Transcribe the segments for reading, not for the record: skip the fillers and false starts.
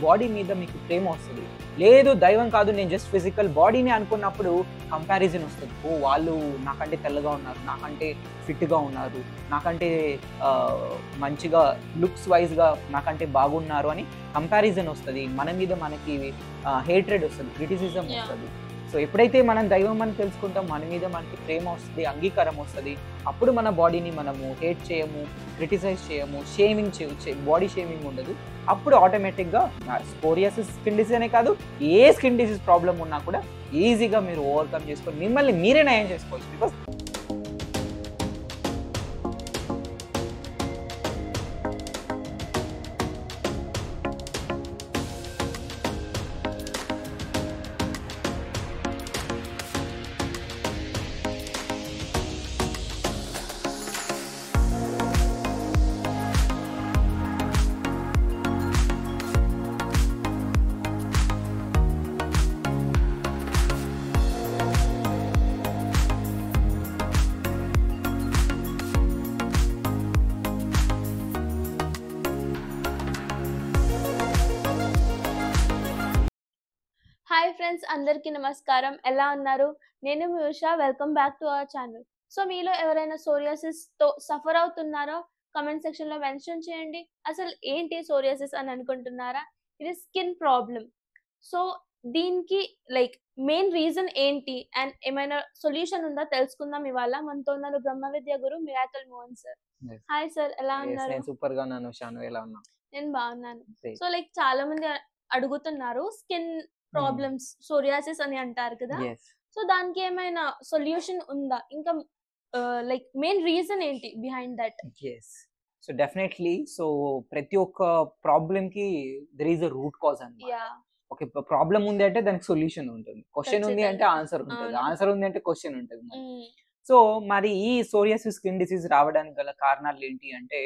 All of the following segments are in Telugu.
బాడీ మీద మీకు ప్రేమ వస్తుంది. లేదు దైవం కాదు నేను జస్ట్ ఫిజికల్ బాడీని అనుకున్నప్పుడు కంపారిజన్ వస్తుంది. ఓ వాళ్ళు నాకంటే తెల్లగా ఉన్నారు, నాకంటే ఫిట్గా ఉన్నారు, నాకంటే మంచిగా లుక్స్ వైజ్గా నాకంటే బాగున్నారు అని కంపారిజన్ వస్తుంది. మన మీద మనకి హేట్రెడ్ వస్తుంది, క్రిటిసిజం వస్తుంది. సో ఎప్పుడైతే మనం దైవం అని తెలుసుకుంటాం, మన మీద మనకి ప్రేమ వస్తుంది, అంగీకారం వస్తుంది, అప్పుడు మన బాడీని మనము హేట్ చేయము, క్రిటిసైజ్ చేయము, షేమింగ్ బాడీ షేమింగ్ ఉండదు. అప్పుడు ఆటోమేటిక్గా స్కోరియాసిస్ స్కిన్ డిసీజ్ అనే కాదు, ఏ స్కిన్ డిసీజ్ ప్రాబ్లం ఉన్నా కూడా ఈజీగా మీరు ఓవర్కమ్ చేసుకొని మిమ్మల్ని మీరే నయం చేసుకోవచ్చు. బికాస్ హాయ్ ఫ్రెండ్స్, అందరికీ నమస్కారం. ఎలా ఉన్నారు? నేను మీ Usha. Welcome back to our channel. So మీలో ఎవరైనా సోరియాసిస్ తో సఫర్ అవుతున్నారో కమెంట్ సెక్షన్ లో మెన్షన్ చేయండి. అసలు ఏంటి సోరియాసిస్ అని అనుకుంటున్నారా? ఇది స్కిన్ ప్రాబ్లం. సో దీనికి మెయిన్ రీజన్ ఏంటి అండ్ ఏమైనా సొల్యూషన్ ఉందా తెలుసుకుందాం ఇవాళ. మనతో ఉన్నారు Brahma Vidya Guru miracle Mohan sir. Hi sir, ఎలా ఉన్నారు? సూపర్ గా ఉన్నాను. ఎలా ఉన్నా? నేను బాగున్నాను. సో చాలా మంది అడుగుతున్నారు స్కిన్ ప్రాబ్లమ్స్, సోరియాసిస్ అని అంటారు కదా. సో దానికి ఏమైనా సొల్యూషన్ ఉందా? ఇంకా మెయిన్ రీజన్ ఏంటి behind that? So definitely. So ప్రతి ఒక్క ప్రాబ్లం కి there is a root cause అన్నమాట. ఓకే, ప్రాబ్లం ఉంది అంటే దానికి సొల్యూషన్ ఉంటుంది, క్వశ్చన్ ఉంది అంటే ఆన్సర్ ఉంటుంది, ఆన్సర్ ఉంది అంటే క్వశ్చన్ ఉంటుంది. సో మరి ఈ సోరియాసిస్ స్కిన్ డిసీజ్ రావడానికి గల కారణాలు ఏంటి అంటే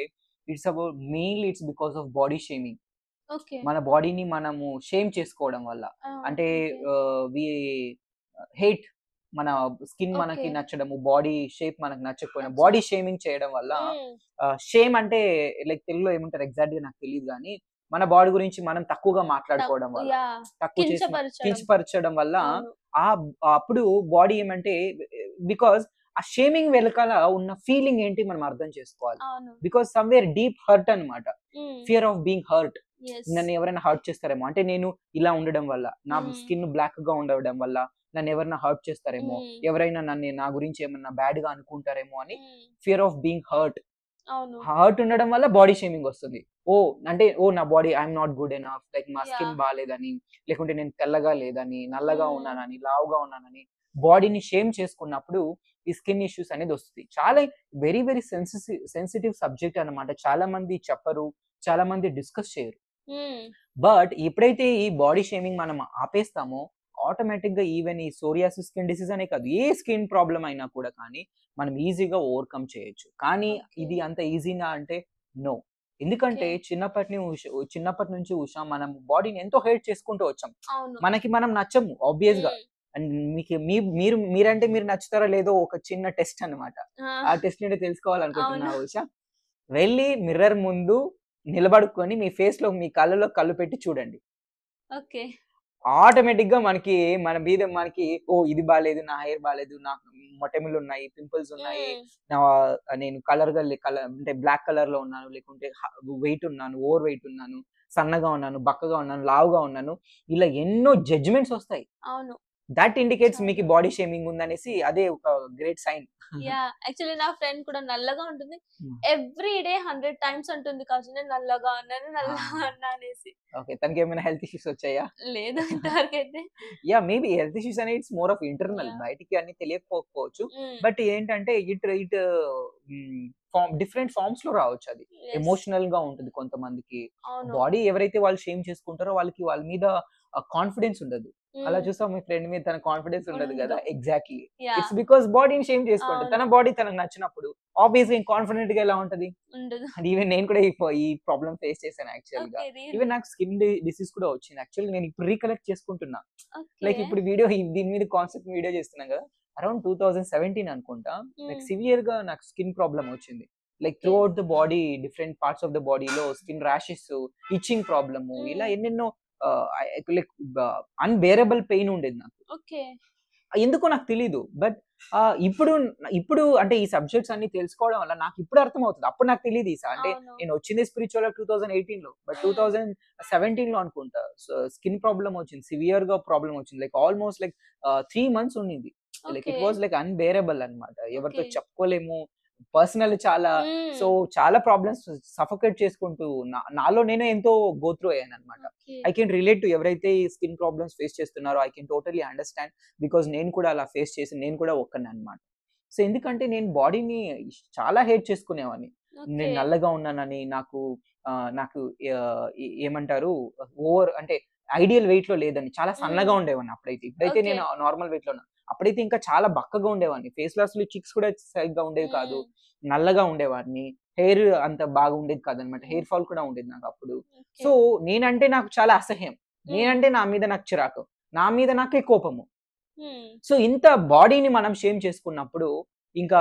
it's about mainly it's because of body shaming. మన బాడీని మనము షేమ్ చేసుకోవడం వల్ల, అంటే వి హేట్ మన స్కిన్ మనకి నచ్చడము, బాడీ షేప్ మనకు నచ్చకపోయినా బాడీ షేమింగ్ చేయడం వల్ల, షేమ్ అంటే లైక్ తెలుగులో ఏమంటారు ఎగ్జాక్ట్ గా నాకు తెలియదు కానీ మన బాడీ గురించి మనం తక్కువగా మాట్లాడుకోవడం వల్ల, తక్కువ చేసి కించపరచడం వల్ల అప్పుడు బాడీ ఏమంటే బికాస్ ఆ షేమింగ్ వెనకాల ఉన్న ఫీలింగ్ ఏంటి మనం అర్థం చేసుకోవాలి. బికాస్ సమ్వేర్ డీప్ హర్ట్ అన్నమాట, ఫియర్ ఆఫ్ బీయింగ్ హర్ట్. నన్ను ఎవరైనా హర్ట్ చేస్తారేమో, అంటే నేను ఇలా ఉండడం వల్ల, నా స్కిన్ బ్లాక్ గా ఉండడం వల్ల నన్ను ఎవరైనా హర్ట్ చేస్తారేమో, ఎవరైనా నా గురించి ఏమన్నా బ్యాడ్ గా అనుకుంటారేమో అని fear of being hurt. Hurt ఉండడం వల్ల బాడీ షేమింగ్ వస్తుంది. అంటే నా body I'm not good enough, like మా స్కిన్ బాగాలేదని, లేకుంటే నేను తెల్లగా లేదని, నల్లగా ఉన్నానని, లావుగా ఉన్నానని బాడీని షేమ్ చేసుకున్నప్పుడు ఈ స్కిన్ ఇష్యూస్ అనేది వస్తుంది. చాలా వెరీ వెరీ సెన్సిటివ్ సబ్జెక్ట్ అన్నమాట. చాలా మంది చెప్పరు, చాలా మంది డిస్కస్ చేయరు. బట్ ఎప్పుడైతే ఈ బాడీ షేమింగ్ మనం ఆపేస్తామో ఆటోమేటిక్ గా ఈవెన్ ఈ సోరియాసిస్ స్కిన్ డిసీజ్ అనే కాదు, ఏ స్కిన్ ప్రాబ్లం అయినా కూడా కానీ మనం ఈజీగా ఓవర్కమ్ చేయొచ్చు. కానీ ఇది అంత ఈజీనా అంటే నో. ఎందుకంటే చిన్నప్పటి నుంచి ఉషా మనం బాడీని ఎంతో హేట్ చేసుకుంటూ వచ్చాం. మనకి మనం నచ్చము ఆబ్వియస్ గా. అండ్ మీరంటే మీరు నచ్చుతారో లేదో ఒక చిన్న టెస్ట్ అన్నమాట. ఆ టెస్ట్ ఏంటో తెలుసుకోవాలనుకుంటున్నా ఉషా. వెళ్ళి మిర్రర్ ముందు నిలబడుకొని మీ ఫేస్ లో మీ కళ్ళలో కళ్ళు పెట్టి చూడండి. ఆటోమేటిక్ గా మన మీద మనకి ఇది బాగాలేదు, నా హెయిర్ బాగాలేదు, నాకు మొటెములు ఉన్నాయి, పింపుల్స్ ఉన్నాయి, నేను అంటే బ్లాక్ కలర్ లో ఉన్నాను, లేకుంటే వెయిట్ ఉన్నాను, ఓవర్ వెయిట్ ఉన్నాను, సన్నగా ఉన్నాను, బక్కగా ఉన్నాను, లావుగా ఉన్నాను, ఇలా ఎన్నో జడ్జ్మెంట్స్ వస్తాయి. దట్ ఇండికేట్స్ మీకు బాడీ షేమింగ్ ఉందనేసి. అదే ఒక గ్రేట్ సైన్. యాక్చువల్లీ నా ఫ్రెండ్ కూడా నల్లగా ఉంటుంది, ఎవ్రీ డే 100 టైమ్స్ అంటుంది కాదు నేను నల్లగా అన్నా అనేసి. ఓకే, తనకి ఏమైనా హెల్త్ ఇష్యూస్ వచ్చాయా? లేదు ఇంతవరకైతే. మేబీ హెల్త్ ఇష్యూస్ అనేది ఇట్స్ మోర్ ఆఫ్ ఇంటర్నల్, బయటికి అన్ని తెలియకపోవచ్చు. బట్ ఏంటంటే ఇట్ డిఫరెంట్ ఫార్మ్స్ లో రావచ్చు. అది ఎమోషనల్ గా ఉంటుంది కొంతమందికి. బాడీ ఎవరైతే వాళ్ళు షేమ్ చేసుకుంటారో వాళ్ళ మీద కాన్ఫిడెన్స్ ఉండదు. అలా చూసా మీ ఫ్రెండ్ మీద తన కాన్ఫిడెన్స్ ఉండదు కదా. ఎగ్జాక్ట్లీ, ఇట్స్ బికాస్ బాడీని షేమ్ చేసుకుంటారు. తన బాడీ తనకు నచ్చినప్పుడు ఆబ్వియస్లీ కాన్ఫిడెంట్ గా ఎలా ఉంటది. ఈవెన్ నేను కూడా ఈ ప్రాబ్లం ఫేస్ చేశాను యాక్చువల్ గా. ఈవెన్ నాకు స్కిన్ డిసీజ్ కూడా వచ్చింది. యాక్చువల్లీ నేను ఇప్పుడు రీకలెక్ట్ చేసుకుంటున్నా. లైక్ ఇప్పుడు దీని మీద కాన్సెప్ట్ వీడియో చేస్తున్నాం కదా, అరౌండ్ 2017 అనుకుంటా. లైక్ సివియర్ గా నాకు స్కిన్ ప్రాబ్లం వచ్చింది. Like through out the body, different parts of the బాడీలో స్కిన్ ర్యాషెస్, ఇచ్చింగ్ ప్రాబ్లమ్, ఇలా ఎన్నెన్నో లైక్ అన్బేరబుల్ పెయిన్ ఉండేది నాకు. ఓకే. ఎందుకో నాకు తెలీదు. బట్ ఇప్పుడు ఇప్పుడు అంటే ఈ సబ్జెక్ట్స్ అన్ని తెలుసుకోవడం వల్ల నాకు ఇప్పుడు అర్థమవుతది. అప్పుడు నాకు తెలీదు అంటే అవును. నేను వచ్చింది స్పిరిచువల్ 2018లో. బట్ 2017లో అనుకుంటా స్కిన్ ప్రాబ్లమ్ వచ్చింది. సివియర్‌గా ప్రాబ్లమ్ వచ్చింది. లైక్ ఆల్‌మోస్ట్ లైక్ 3 మంత్స్ ఉండింది. Like okay. It was like unbearable అన్నమాట. ఎవరితో ఓకే. చెప్పుకోలేము. పర్సనల్ చాలా సో హ్మ్. చాలా ప్రాబ్లమ్స్ సఫోకేట్ చేసుకుంటూ నాలో నేను ఎంతో గో త్రూ అయ్యానన్నమాట. Okay. I can relate to ఎవరైతే ఈ స్కిన్ ప్రాబ్లమ్స్ ఫేస్ చేస్తున్నారో I can totally understand. Because నేను కూడా అలా ఫేస్ చేసి నేను కూడా ఒక్కడినన్నమాట. సో ఎందుకంటే నేను బాడీని చాలా హేట్ చేసుకునేవాడిని. ఓకే. నేను నల్లగా ఉన్నానని నాకు ఏమంటారు అంటే ఐడియల్ వెయిట్‌లో లేదని చాలా సన్నగా హ్మ్. ఉండేవాడిని అప్పుడైతే. ఇప్పుడైతే ఓకే. నేను నార్మల్ వెయిట్‌లో ఉన్నా. అప్పుడైతే ఇంకా చాలా బక్కగా ఉండేవాడిని. ఫేస్‌లో అసలు చిక్స్ కూడా సరిగ్గా ఉండేవి కాదు. హ్మ్. నల్లగా ఉండేవాడిని. హెయిర్ అంత బాగా ఉండేది కాదనమాట. హ్మ్. హెయిర్ ఫాల్ కూడా ఉండేది నాకప్పుడు. ఓకే. సో నేనంటే నాకు చాలా అసహ్యం. హ్మ్. నేనంటే నా మీద నాకు చిరాకు. నా మీద నాకే కోపము. హ్మ్. సో ఇంత బాడీని మనం షేమ్ చేసుకున్నప్పుడు ఇంకా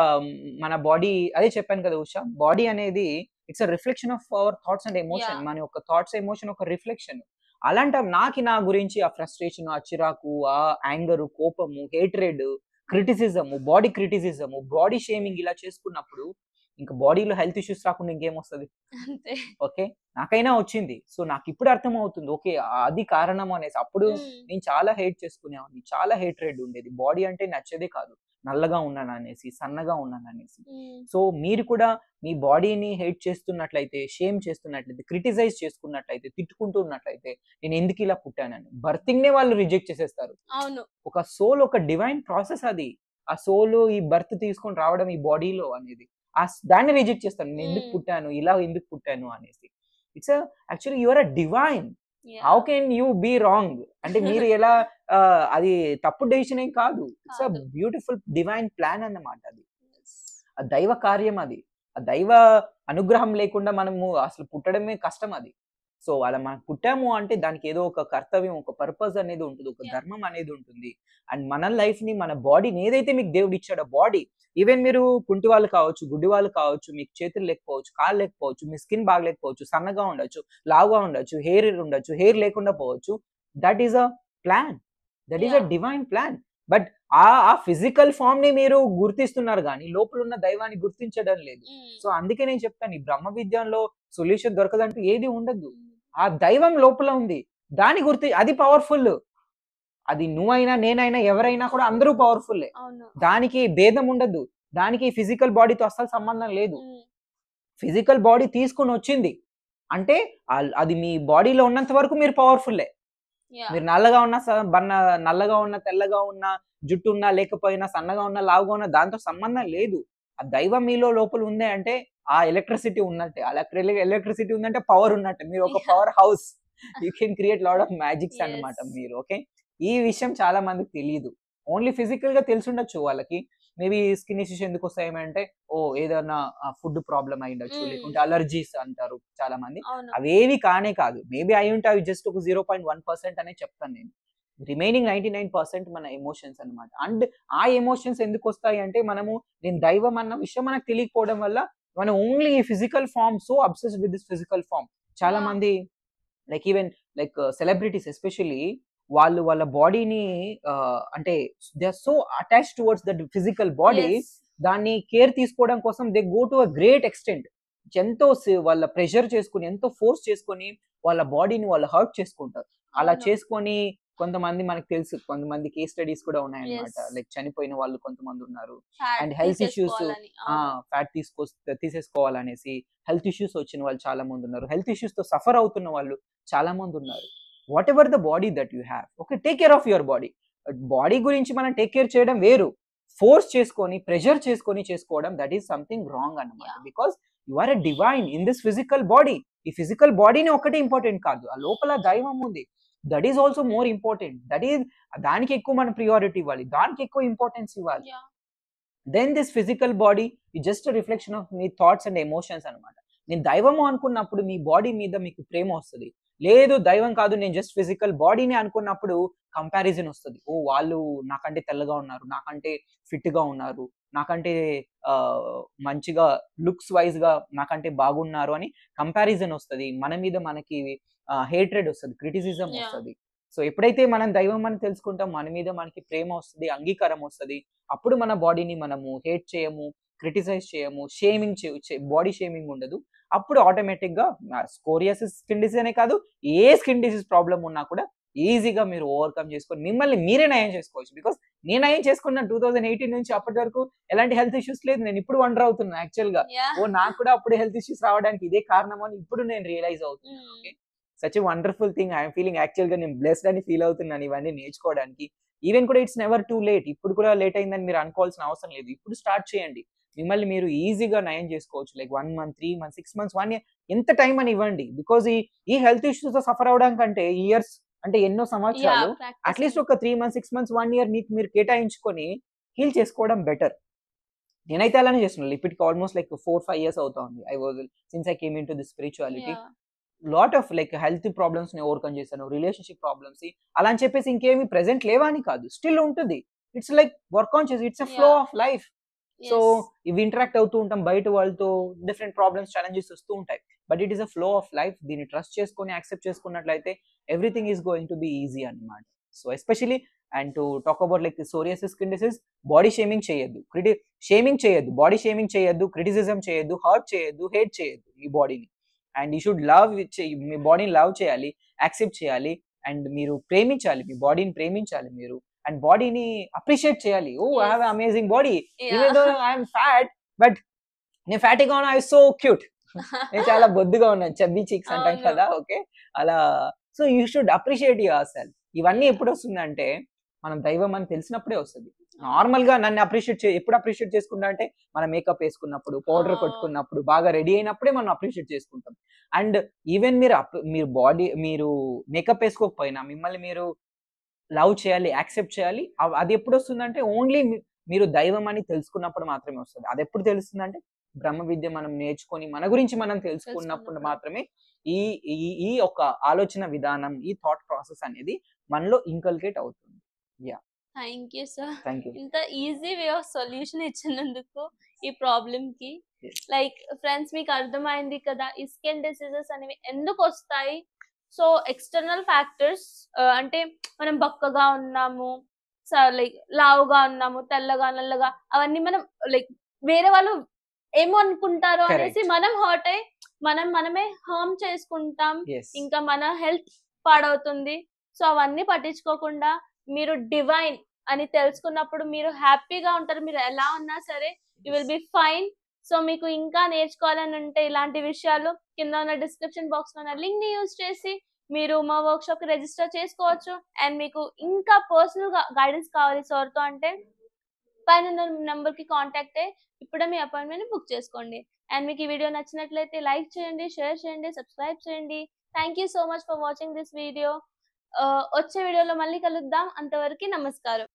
మన బాడీ అదే చెప్పాను కదా ఉషా! బాడీ అనేది it's a reflection of our thoughts and emotion. Yeah! మన యొక్క థాట్స్, ఎమోషన్ ఒక రిఫ్లెక్షన్. అలాంటి నా గురించి ఆ ఫ్రస్ట్రేషన్, ఆ చిరాకు, ఆ యాంగర్, కోపము, హేట్రెడ్, హ్మ్. బాడీ క్రిటిసిజము, బాడీ షేమింగ్ ఇలా చేసుకున్నప్పుడు ఇంక బాడీలో హెల్త్ ఇష్యూస్ రాకుండా ఇంకేమొస్తది? అంతే. ఓకే. నాకైనా వచ్చింది. సో, నాకిప్పుడు అర్థమవుతుంది. ఓకే. అది కారణం అనేసి. అప్పుడు హ్మ్. నేను చాలా హేట్ చేసుకునేవాడిని. చాలా హేట్రెడ్ ఉండేది. బాడీ అంటే నచ్చేదే కాదు. నల్లగా ఉన్నాననేసి, సన్నగా ఉన్నాననేసి. హ్మ్. సో, మీరు కూడా మీ బాడీని హేట్ చేస్తున్నట్లయితే, షేమ్ చేస్తున్నట్లయితే, క్రిటిసైజ్ చేసుకున్నట్లయితే, తిట్టుకుంటూ ఉన్నట్లయితే, నేనెందుకిలా పుట్టానని. బర్తింగ్‌నే వాళ్ళు రిజెక్ట్ చేసేస్తారు. అవును. ఒక సోల్ ఒక డివైన్ ప్రాసెస్ అది. ఆ సోల్ ఈ బర్త్ తీసుకొని రావడం ఈ బాడీలో అనేది. దాన్ని రిజెక్ట్ చేస్తాను. నేనెందుకు హ్మ్. పుట్టాను? ఇలా ఎందుకు పుట్టాను అనేసి. It's actually you are a divine. How yeah! Can you be wrong? అంటే మీరు ఎలా అది తప్పు డెసిషన్ ఏం కాదు. ఇట్స్ ఎ కాదు. బ్యూటిఫుల్ డివైన్ ప్లాన్ అన్నమాట అది. యెస్. ఆ దైవ కార్యం అది. ఆ దైవ అనుగ్రహం లేకుండా మనము అసలు పుట్టడమే కష్టం అది. సో, అలా మనం పుట్టాము అంటే దానికి ఏదో ఒక కర్తవ్యం, ఒక పర్పస్ అనేది ఉంటది. ఒక యాహ్! ధర్మం అనేది ఉంటుంది. అండ్ మన లైఫ్‌ని మన బాడీని ఏదైతే మీకు దేవుడు ఇచ్చాడో బాడీ ఈవెన్ మీరు కుంటి వాళ్ళు కావచ్చు, గుడ్డి వాళ్ళు కావచ్చు, మీకు చేతులు లేకపోవచ్చు, కాళ్ళు లేకపోవచ్చు, మీ స్కిన్ బాగలేకపోవచ్చు, సన్నగా ఉండొచ్చు, లావుగా ఉండొచ్చు, హెయిర్ ఉండొచ్చు, హెయిర్ లేకుండా పోవచ్చు. That is a plan. That is a yeah! Divine plan. But ఆ ఫిజికల్ ఫార్మ్‌ని మీరు గుర్తిస్తున్నారు గానీ, లోపలున్న దైవాన్ని గుర్తించడం లేదు. హ్మ్. సో, అందుకే నేను చెప్తాను ఈ బ్రహ్మ విద్యలో సొల్యూషన్ దొరకదంటూ ఏది ఉండదు. హ్మ్. ఆ దైవం లోపల ఉంది. అది పవర్‌ఫుల్. అది నువ్వైనా, నేనైనా, ఎవరైనా కూడా అందరూ పవర్‌ఫుల్లే. అవును. దానికి భేదం ఉండదు. దానికి ఫిజికల్ బాడీతో అస్సలు సంబంధం లేదు. హ్మ్. ఫిజికల్ బాడీ తీసుకొనొచ్చింది. అంటే అది మీ బాడీలో ఉన్నంత వరకు మీరు పవర్‌ఫుల్లే. యాహ్! మీరు నల్లగా ఉన్నా, నల్లగా ఉన్నా, తెల్లగా ఉన్నా, జుట్టు ఉన్నా, లేకపోయినా, సన్నగా ఉన్నా, లావుగా ఉన్నా దాంతో సంబంధం లేదు. ఆ దైవం మీలో లోపల ఉంది అంటే ఆ ఎలక్ట్రిసిటీ ఉన్నట్టే. ఎలక్ట్రిసిటీ ఉందంటే పవర్ ఉన్నట్టే. మీరు ఒక yeah! Power house. You can create lot of magics అన్నమాట యెస్. మీరు. ఓకే. ఈ విషయం చాలా మందికి తెలీదు. ఓన్లీ ఫిజికల్‌గా తెలిసుండొచ్చు వాళ్ళకి. మేబీ స్కిన్ ఇష్యూస్ ఎందుకొస్తాయేమంటే ఏదన్నా ఫుడ్ ప్రాబ్లమ్ అయ్యుండొచ్చు. హ్మ్. లేకుంటే అలర్జీస్ అంటారు చాలా మంది. అవును. అవేవి కానే కాదు. మేబీ అయ్యుంటే అవి జస్ట్ ఒక 0.1% అనే చెప్తాను నేను. రిమైనింగ్ 99% మన ఎమోషన్స్ అన్నమాట. అండ్ ఆ ఎమోషన్స్ ఎందుకొస్తాయి అంటే నేను దైవం అన్న విషయం మనకు తెలియకపోవడం వల్ల మనం ఓన్లీ ఈ physical form obsessed with this physical form. చాలా యాహ్! మంది ఈవెన్ సెలబ్రిటీస్ ఎస్పెషల్లీ వాళ్ళ బాడీని అంటే they are so attached towards that physical body. Yes. దాన్ని కేర్ తీసుకోవడం కోసం they go to a great extent. వాళ్ళ ప్రెషర్ చేసుకొని, ఎంతో ఫోర్స్ చేసుకొని వాళ్ళ బాడీని వాళ్ళు హర్ట్ చేసుకుంటారు. అలా అవును. చేసుకొని కొంతమంది మనకు తెలుసు. కొంతమంది కేస్ స్టడీస్ కూడా ఉన్నాయన్నమాట. యెస్. లైక్ చనిపోయిన వాళ్ళు కొంతమందున్నారు. ఫ్యాట్ అండ్ హెల్త్ ఇష్యూస్ తీసేసుకోవాలని. అవును. ఫ్యాట్ తీసేసుకోవాలనేసి హెల్త్ ఇష్యూస్ వచ్చిన వాళ్ళు చాలా మందున్నారు. హెల్త్ ఇష్యూస్‌తో సఫర్ అవుతున్న వాళ్ళు చాలా మందున్నారు. Whatever the body that you have. Okay. Take care of your body. Body గురించి మనం టేక్ కేర్ చేయడం వేరు. ఫోర్స్ చేసుకొని, ప్రెషర్ చేసుకొని చేసుకోవడం దట్ ఈస్ సంథింగ్ రాంగ్ అన్నమాట. Yeah! Because you are a divine in this physical body. ఈ ఫిజికల్ బాడీనే ఒక్కటే ఇంపార్టెంట్ కాదు. ఆ లోపల దైవం ఉంది. That is also more important. దానికి ఎక్కువ మనం ప్రియారిటీ ఇవ్వాలి. దానికి ఎక్కువ ఇంపార్టెన్స్ ఇవ్వాలి. Yeah! Then this physical body is just reflection of మీ థాట్స్ అండ్ ఎమోషన్స్ అన్నమాట. నేను దైవము అనుకున్నప్పుడు మీ బాడీ మీద మీకు ప్రేమ వస్తది. లేదు దైవం కాదు నేను జస్ట్ ఫిజికల్ బాడీని అనుకున్నప్పుడు కంపారిజన్ వస్తది. వాళ్ళు నాకంటే తెల్లగా ఉన్నారు. నాకంటే ఫిట్‌గా ఉన్నారు. నాకంటే మంచిగా లుక్స్ వైజ్ గా నాకంటే బాగున్నారు అని కంపారిజన్ వస్తది. మన మీద మనకి హేట్రెడ్ వస్తది, క్రిటిసిజం యాహ్! వస్తది. సో ఎప్పుడైతే మనం దైవం అని తెలుసుకుంటాం, మన మీద మనకి ప్రేమ వస్తది, అంగీకారం వస్తది. అప్పుడు మన బాడీని మనము హేట్ చేయము, క్రిటిసైజ్ చేయము, షేమింగ్ బాడీ షేమింగ్ ఉండదు. అప్పుడు ఆటోమేటిక్‌గా స్కోరియాసిస్ స్కిన్ డిసీజ్ అనే కాదు, ఏ స్కిన్ డిసీజ్ ప్రాబ్లమ్ ఉన్నా కూడా ఈజీగా మీరు ఓవర్‌కమ్ చేసుకొని మిమ్మల్ని మీరే నయం చేసుకోవచ్చు. బికాజ్ నేను నయం చేసుకున్నాను 2018 నుంచి అప్పటి వరకు ఎలాంటి హెల్త్ ఇష్యూస్ లేదు. నేను ఇప్పుడు వండర్ అవుతున్నా యాక్చువల్‌గా. యాహ్! ఓహ్! నాకు కూడా అప్పుడు హెల్త్ ఇష్యూస్ రావడానికి ఇదే కారణం అని ఇప్పుడు నేను రియలైజ్ అవుతున్నాను. హ్మ్. Okay. Such a wonderful thing. I am feeling యాక్చువల్‌గా నేను బ్లెస్డ్ అని ఫీల్ అవుతున్నాను ఇవన్నీ నేర్చుకోవడానికి. ఈవెన్ కూడా ఇట్స్ నెవర్ టూ లేట్. ఇప్పుడు కూడా లేట్ అయిందని మీరు అనుకోవాల్సిన అవసరం లేదు. ఇప్పుడు స్టార్ట్ చేయండి. మిమ్మల్ని మీరు ఈజీగా నయం చేసుకోవచ్చు. Like 1 month, 3 months, 6 months, 1 year ఎంత టైమ్ అని ఇవ్వండి. బికాజ్ ఈ హెల్త్ ఇష్యూస్‌తో సఫర్ అవ్వడం కంటే ఇయర్స్ అంటే ఎన్నో సంవత్సరాలు యాహ్! ప్రాక్టీస్ అట్‌లీస్ట్ ఒక 3 మంత్స్, 6 మంత్స్, 1 ఇయర్ మీకు మీరు కేటాయించుకొని హీల్ చేసుకోవడం బెటర్. నేనైతే అలానే చేస్తున్నాను. ఇప్పటికి ఆల్‌మోస్ట్ లైక్ 4, 5 ఇయర్స్ అవుతా ఉంది. Since I came into this spirituality. Yeah! Lot of like health ప్రాబ్లమ్స్‌ని ఓవర్‌కమ్ చేశాను. రిలేషన్‌షిప్ ప్రాబ్లమ్స్ అలా అని చెప్పేసి ఇంకేమి ప్రెజెంట్ లేవా అని కాదు. స్టిల్ ఉంటుంది. ఇట్స్ లైక్ వర్క్ ఆన్ చేసి it's a flow yeah! Of life. So yes. ఇవి ఇంటరాక్ట్ అవుతూ ఉంటాం బయట వాళ్ళతో. డిఫరెంట్ ప్రాబ్లమ్స్, ఛాలెంజెస్ వస్తూ ఉంటాయి. But it is a flow of life. దీన్ని ట్రస్ట్ చేసుకొని యాక్సెప్ట్ చేసుకున్నట్లయితే everything is going to be easy అన్నమాట. So especially and to talk about like psoriasis skin disease, body shaming చేయొద్దు. షేమింగ్ చేయొద్దు. బాడీ షేమింగ్ చేయొద్దు. క్రిటిసిజం చేయొద్దు. హర్ట్ చేయొద్దు. హేట్ చేయొద్దు మీ బాడీని. అండ్ యూ షుడ్ లవ్ మీ బాడీని లవ్ చేయాలి, యాక్సెప్ట్ చేయాలి. అండ్ మీరు ప్రేమించాలి. మీ బాడీని ప్రేమించాలి మీరు. అండ్ బాడీని అప్రిషియేట్ చేయాలి. Oh! I have yes. Amazing body. Even though yeah! I am fat, but నేను ఫ్యాటీగా ఉన్నా ఐ సో క్యూట్. నేను చాలా బొద్దుగా ఉన్నాను. చెబ్బీ చీక్స్ అంటాం అవును. కదా! ఓకే. అలా so you should appreciate your self. ఇవన్నీ యాహ్! ఎప్పుడొస్తుందంటే మనం దైవం అని తెలిసినప్పుడే వస్తది. అవును. నార్మల్‌గా నన్ను ఎప్పుడు అప్రిషియేట్ చేసుకుంటా అంటే మనం మేకప్ ఏసుకున్నప్పుడు, పౌడర్ ఆ! కొట్టుకున్నప్పుడు, బాగా రెడీ అయినప్పుడే మనం అప్రిషియేట్ చేసుకుంటాం. అండ్ ఈవెన్ మీరు మేకప్ ఏసుకోకపోయినా మిమ్మల్ని మీరు లవ్ చేయాలి, యాక్సెప్ట్ చేయాలి. అది ఎప్పుడొస్తుందంటే ఓన్లీ మీరు దైవం అని తెలుసుకున్నప్పుడు మాత్రమే వస్తది. అదెప్పుడు తెలుస్తుందంటే బ్రహ్మ విద్య మనం నేర్చుకొని మన గురించి మనం తెలుసుకున్నప్పుడు తెలుసుకున్నప్పుడు. మాత్రమే ఈ ఈ ఈ యొక్క ఆలోచన విధానం, ఈ థాట్ ప్రాసెస్ అనేది మనలో ఇన్కల్కేట్ అవుతుంది. Yeah! Thank you sir. Thank you. ఇంత ఈజీ వే ఆఫ్ సొల్యూషన్ ఇచ్చినందుకు ఈ ప్రాబ్లమ్‌కి. యెస్. లైక్ ఫ్రెండ్స్ మీకు అర్థమైంది కదా! ఈ స్కిన్ డిసీజెస్ అనేవి ఎందుకొస్తాయి? సో ఎక్స్‌టర్నల్ ఫ్యాక్టర్స్ అంటే మనం బక్కగా ఉన్నాము, లైక్ లావుగా ఉన్నాము, తెల్లగా, నల్లగా అవన్నీ మనం లైక్ వేరే వాళ్ళు ఏమో అనుకుంటారో అనేసి కరెక్ట్. మనం హర్ట్ అయ్యి మనమే హార్మ్ చేసుకుంటాం. యెస్. ఇంకా మన హెల్త్ పాడవుతుంది. సో అవన్నీ పట్టించుకోకుండా మీరు డివైన్ అని తెలుసుకున్నప్పుడు మీరు హ్యాపీగా ఉంటారు. మీరు ఎలా ఉన్నా సరే you will yes. Be fine. So మీకు ఇంకా నేర్చుకోవాలని ఉంటే ఇలాంటి విషయాలు కింద ఉన్న డిస్క్రిప్షన్ బాక్స్‌లో ఉన్న లింక్‌ని యూజ్ చేసి మీరు మా వర్క్‌షాప్‌కి రిజిస్టర్ చేసుకోవచ్చు. అండ్ మీకు ఇంకా పర్సనల్‌గా గైడెన్స్ కావాలి సార్‌తో అంటే పైనున్న నంబర్‌కి కాంటాక్ట్ అయ్యి ఇప్పుడే మీ అపాయింట్‌మెంట్‌ని బుక్ చేసుకోండి. అండ్ మీకు ఈ వీడియో నచ్చినట్లయితే లైక్ చేయండి, షేర్ చేయండి, సబ్స్క్రైబ్ చేయండి. Thank you so much for watching this video. వచ్చే వీడియోలో మళ్ళీ కలుద్దాం. అంతవరకి నమస్కారం.